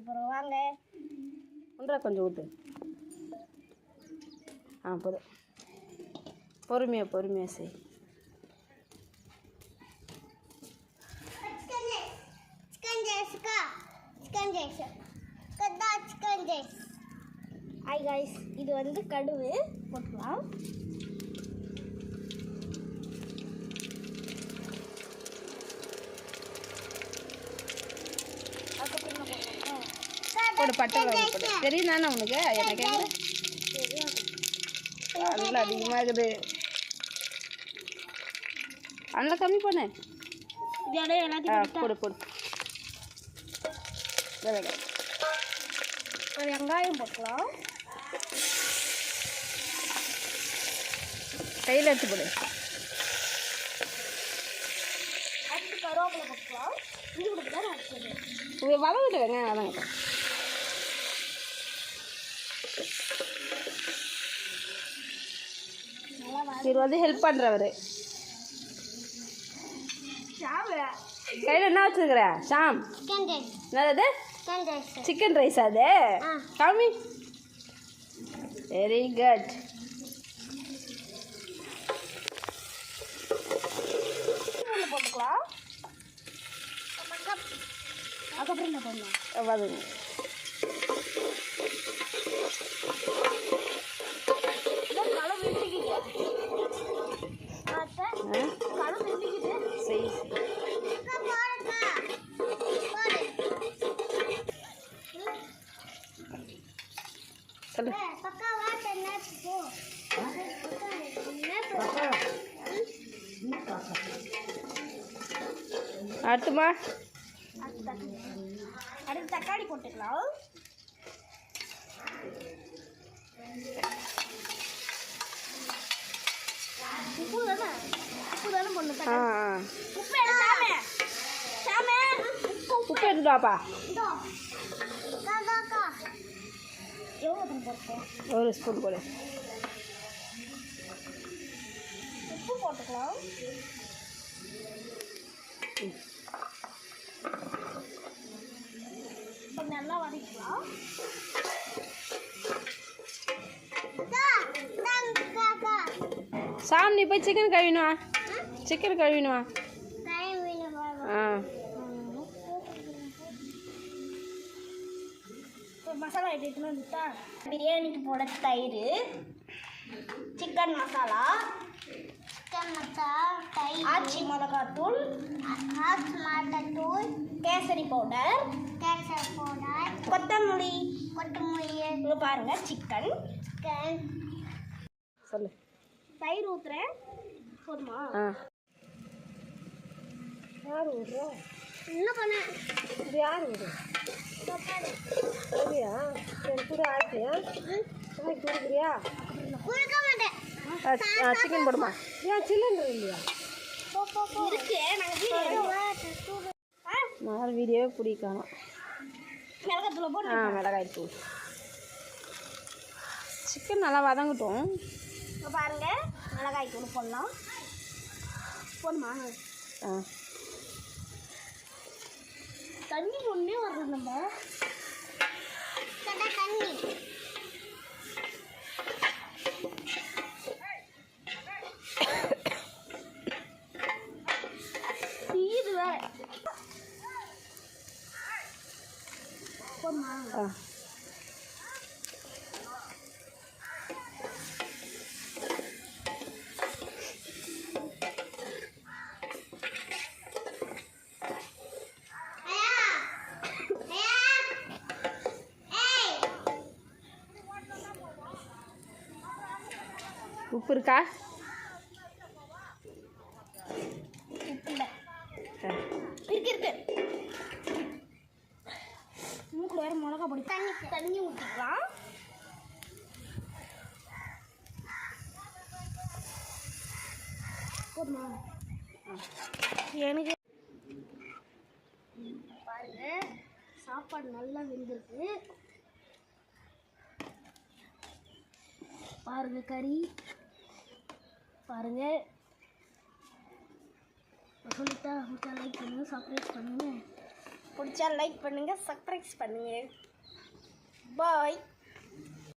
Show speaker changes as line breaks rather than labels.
போகிறோம் வாங்க.
ஒன்றா கொஞ்சம் ஊற்று. போதும். பொறுமையாக செய்.
ஹாய் காய்ஸ், இது வந்து கடுகு போட்டுக்கலாம்.
போடு பட்டை போடு. தெரியும் தானே உனக்கு? எனக்கு நல்லா அதிகமாக இருக்குது. அதெல்லாம் கம்மி பண்ணு. போடு போடு.
ஒரு வெங்காயம் போட்டுக்கலாம்.
கையில் எடுத்து போடு.
அடுத்து கருவேப்பிலை போட்டுக்கலாம். இஞ்சி கொடுக்கலாம்.
வதங்கிட்டு வெங்காயம் வதங்கிட்டேன். சரி வந்து ஹெல்ப் பண்ணுறவர். கையில் என்ன வச்சுருக்குற ஷாம்? என்னது? Chicken rice. அது காமி. Very good.
போட்டுக்கலாம். அதுக்கப்புறம் என்ன பண்ணலாம்?
வதங்க. சொல்லு. அடுத்துமா
அடுத்து தக்காளி போட்டுக்கலாம். உப்பு தானே போடணும்.
உப்பு எடுத்துட்டு வாப்பா. ஒரு ஸ்பூன் போடு.
உப்பு போட்டுக்கலாம். நல்லா வதக்கலாம்.
சாம் நீ போய் சிக்கன் கழுவினுவா.
மசாலா ஐட்டம்லாம் வந்துட்டா. பிரியாணிக்கு போட தயிர், சிக்கன் மசாலா, ஆச்சி மிளகாத்தூள், கேசரி பவுடர், கொத்தமல்லி. இங்கே பாருங்க சிக்கன்.
சொல்லு.
தயிர் ஊற்றுறேன். போதுமா?
யார் ஊடுறோம்?
என்ன பண்ண?
இது யார் ஊடு? அப்படியா? சரி கூட ஆயிட்டியா? கொடுக்குறியா?
கொடுக்க மாட்டேன்.
சிக்கன் போடுமா? ஏன் சில்லண்டர் இல்லையா? நான் வீடியோவே பிடிக்கணும்.
மிளகாத்தூள் போட்டு.
மிளகாய் தூள். சிக்கன் நல்லா வதங்கட்டும்.
இப்போ பாருங்க மிளகாய் தூள் போடலாம். போடுமா? தண்ணி ஒன்றே வர்றது. நம்ம தண்ணி இது வேற. போடுமா?
உப்பு இருக்கா?
உப்பு இல்லை. இருக்கு. மூக்கில் வேறு மிளகா பொடி. தண்ணி ஊற்றிக்கலாம். போதுமா? எனக்கு பாருங்க சாப்பாடு நல்லா வெந்திருக்கு. பாருங்க கறி பாருங்க. சொல்லிட்டா லைக் பண்ணுங்க, சப்ஸ்கிரைப் பண்ணுங்க. பிடிச்சா லைக் பண்ணுங்கள், சப்ஸ்கிரைப் பண்ணுங்கள். பாய்.